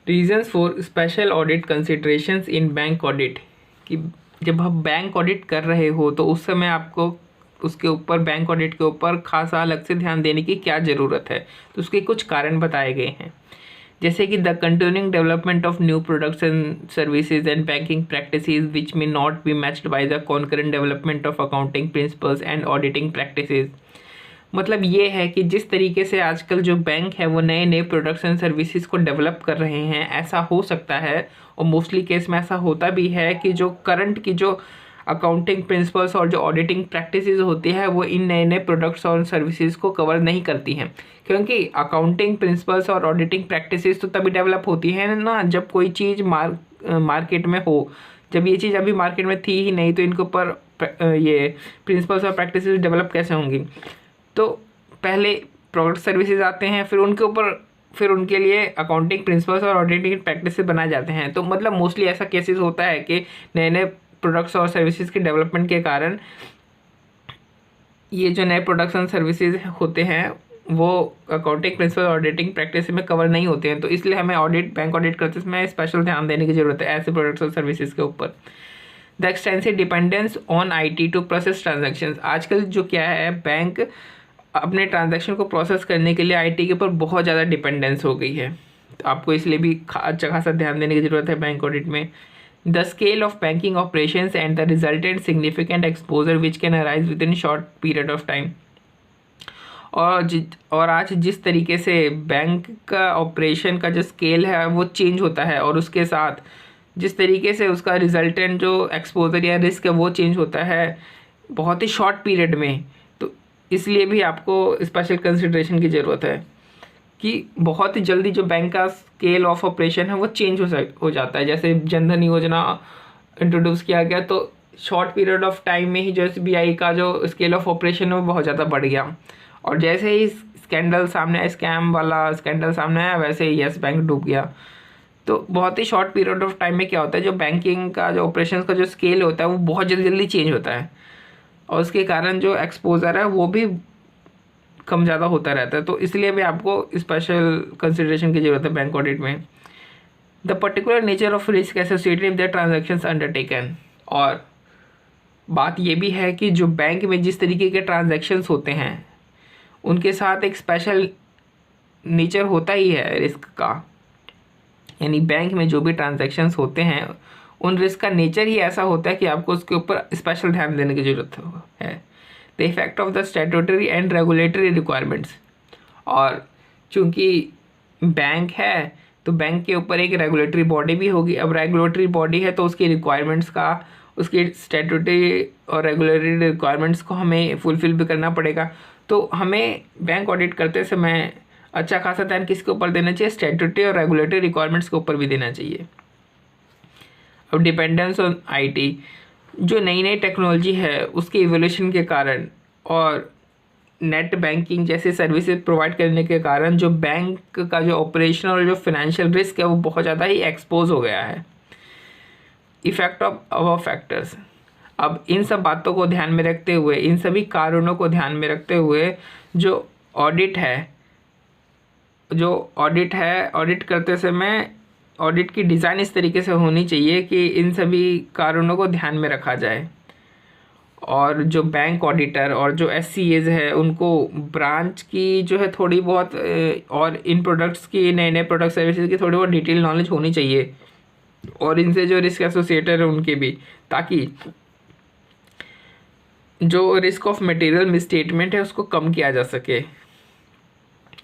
Reasons for special audit considerations in bank audit, कि जब आप बैंक ऑडिट कर रहे हो तो उस समय आपको उसके ऊपर, बैंक ऑडिट के ऊपर खासा अलग से ध्यान देने की क्या ज़रूरत है। तो उसके कुछ कारण बताए गए हैं, जैसे कि the continuing development of new products and services and banking practices which may not be matched by the concurrent development of accounting principles and auditing practices. मतलब ये है कि जिस तरीके से आजकल जो बैंक है वो नए नए प्रोडक्ट्स एंड सर्विसेज को डेवलप कर रहे हैं, ऐसा हो सकता है और मोस्टली केस में ऐसा होता भी है कि जो करंट की जो अकाउंटिंग प्रिंसिपल्स और जो ऑडिटिंग प्रैक्टिसेस होती है वो इन नए नए प्रोडक्ट्स और सर्विसेज को कवर नहीं करती हैं, क्योंकि अकाउंटिंग प्रिंसिपल्स और ऑडिटिंग प्रैक्टिसेस तो तभी डेवलप होती है ना जब कोई चीज़ मार्केट में हो। जब ये चीज़ अभी मार्केट में थी ही नहीं तो इनके ऊपर ये प्रिंसिपल्स और प्रैक्टिसेस डेवलप कैसे होंगी। तो पहले प्रोडक्ट सर्विसेज आते हैं, फिर उनके लिए अकाउंटिंग प्रिंसिपल्स और ऑडिटिंग प्रैक्टिसेस बनाए जाते हैं। तो मतलब मोस्टली ऐसा केसेस होता है कि नए नए प्रोडक्ट्स और सर्विसेज के डेवलपमेंट के कारण ये जो नए प्रोडक्ट्स एंड सर्विसेज होते हैं वो अकाउंटिंग प्रिंसिपल ऑडिटिंग प्रैक्टिस में कवर नहीं होते हैं। तो इसलिए हमें बैंक ऑडिट करते समय स्पेशल ध्यान देने की ज़रूरत है ऐसे प्रोडक्ट्स और सर्विसेज के ऊपर। The extensive dependence on IT to process transaction. आजकल जो क्या है, बैंक अपने ट्रांजैक्शन को प्रोसेस करने के लिए IT के ऊपर बहुत ज़्यादा डिपेंडेंस हो गई है। तो आपको इसलिए भी अच्छा खासा ध्यान देने की ज़रूरत है बैंक ऑडिट में। The scale of banking operations and the resultant significant exposure which can arise with in short period of time. और आज जिस तरीके से बैंक का ऑपरेशन का जो स्केल है वो चेंज होता है और उसके साथ जिस तरीके से उसका रिजल्टेंट जो एक्सपोजर या रिस्क है वो चेंज होता है बहुत ही शॉर्ट पीरियड में, तो इसलिए भी आपको स्पेशल कंसिडरेशन की ज़रूरत है कि बहुत ही जल्दी जो बैंक का स्केल ऑफ ऑपरेशन है वो चेंज हो जाता है। जैसे जनधन योजना इंट्रोड्यूस किया गया तो शॉर्ट पीरियड ऑफ टाइम में ही जो SBI का जो स्केल ऑफ ऑपरेशन है वो बहुत ज़्यादा बढ़ गया, और जैसे ही स्कैंडल सामने आया, स्कैम वाला स्कैंडल सामने आया, वैसे ही येस बैंक डूब गया। तो बहुत ही शॉर्ट पीरियड ऑफ टाइम में क्या होता है, जो बैंकिंग का जो ऑपरेशन का जो स्केल होता है वो बहुत जल्दी जल्दी चेंज होता है और उसके कारण जो एक्सपोजर है वो भी कम ज़्यादा होता रहता है। तो इसलिए भी आपको स्पेशल कंसिडरेशन की ज़रूरत है बैंक ऑडिट में। The particular nature of risk associated with the transactions undertaken. और बात ये भी है कि जो बैंक में जिस तरीके के ट्रांजैक्शंस होते हैं उनके साथ एक स्पेशल नेचर होता ही है रिस्क का, यानी बैंक में जो भी ट्रांजैक्शंस होते हैं उन रिस्क का नेचर ही ऐसा होता है कि आपको उसके ऊपर स्पेशल ध्यान देने की ज़रूरत है। The effect of the statutory and regulatory requirements. और चूँकि बैंक है तो बैंक के ऊपर एक रेगुलेटरी बॉडी भी होगी। अब रेगुलेटरी बॉडी है तो उसकी रिक्वायरमेंट्स का, उसकी स्टैट्यूटरी और रेगुलेटरी रिक्वायरमेंट्स को हमें फुलफिल भी करना पड़ेगा। तो हमें बैंक ऑडिट करते समय अच्छा खासा ध्यान किसके ऊपर देना चाहिए, स्टैट्यूटरी और रेगुलेटरी रिक्वायरमेंट्स के ऊपर भी देना चाहिए। अब डिपेंडेंस ऑन IT। जो नई नई टेक्नोलॉजी है उसके इवोल्यूशन के कारण और नेट बैंकिंग जैसे सर्विसेज प्रोवाइड करने के कारण जो बैंक का जो ऑपरेशनल और जो फाइनेंशियल रिस्क है वो बहुत ज़्यादा ही एक्सपोज हो गया है। Effect of above factors. अब इन सब बातों को ध्यान में रखते हुए, इन सभी कारणों को ध्यान में रखते हुए जो ऑडिट है, ऑडिट करते समय ऑडिट की डिज़ाइन इस तरीके से होनी चाहिए कि इन सभी कारणों को ध्यान में रखा जाए। और जो बैंक ऑडिटर और जो SCAs है उनको ब्रांच की जो है थोड़ी बहुत और इन प्रोडक्ट्स की, नए नए प्रोडक्ट सर्विसेज की थोड़ी बहुत डिटेल नॉलेज होनी चाहिए और इनसे जो रिस्क एसोसिएटेड है उनके भी, ताकि जो रिस्क ऑफ मटेरियल मिसस्टेटमेंट है उसको कम किया जा सके।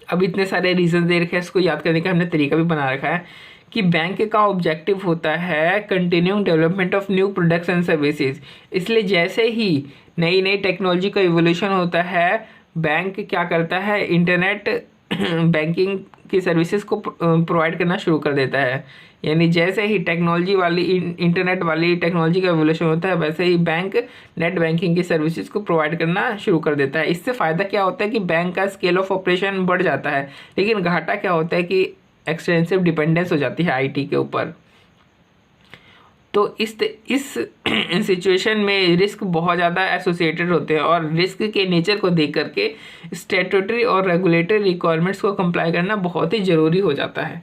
अब इतने सारे रीजन दे रखे हैं, इसको याद करने का हमने तरीका भी बना रखा है कि बैंक का ऑब्जेक्टिव होता है continuing development of new products and services. इसलिए जैसे ही नई नई टेक्नोलॉजी का इवोल्यूशन होता है बैंक क्या करता है, इंटरनेट बैंकिंग की सर्विसेज को प्रोवाइड करना शुरू कर देता है। यानी जैसे ही टेक्नोलॉजी वाली इंटरनेट वाली टेक्नोलॉजी का एवोल्यूशन होता है वैसे ही बैंक नेट बैंकिंग की सर्विसेज को प्रोवाइड करना शुरू कर देता है। इससे फ़ायदा क्या होता है कि बैंक का स्केल ऑफ ऑपरेशन बढ़ जाता है, लेकिन घाटा क्या होता है कि एक्सटेंसिव डिपेंडेंस हो जाती है IT के ऊपर। तो इस सिचुएशन में रिस्क बहुत ज़्यादा एसोसिएटेड होते हैं और रिस्क के नेचर को देख करके स्टैट्यूटरी और रेगुलेटरी रिक्वायरमेंट्स को कंप्लाई करना बहुत ही ज़रूरी हो जाता है।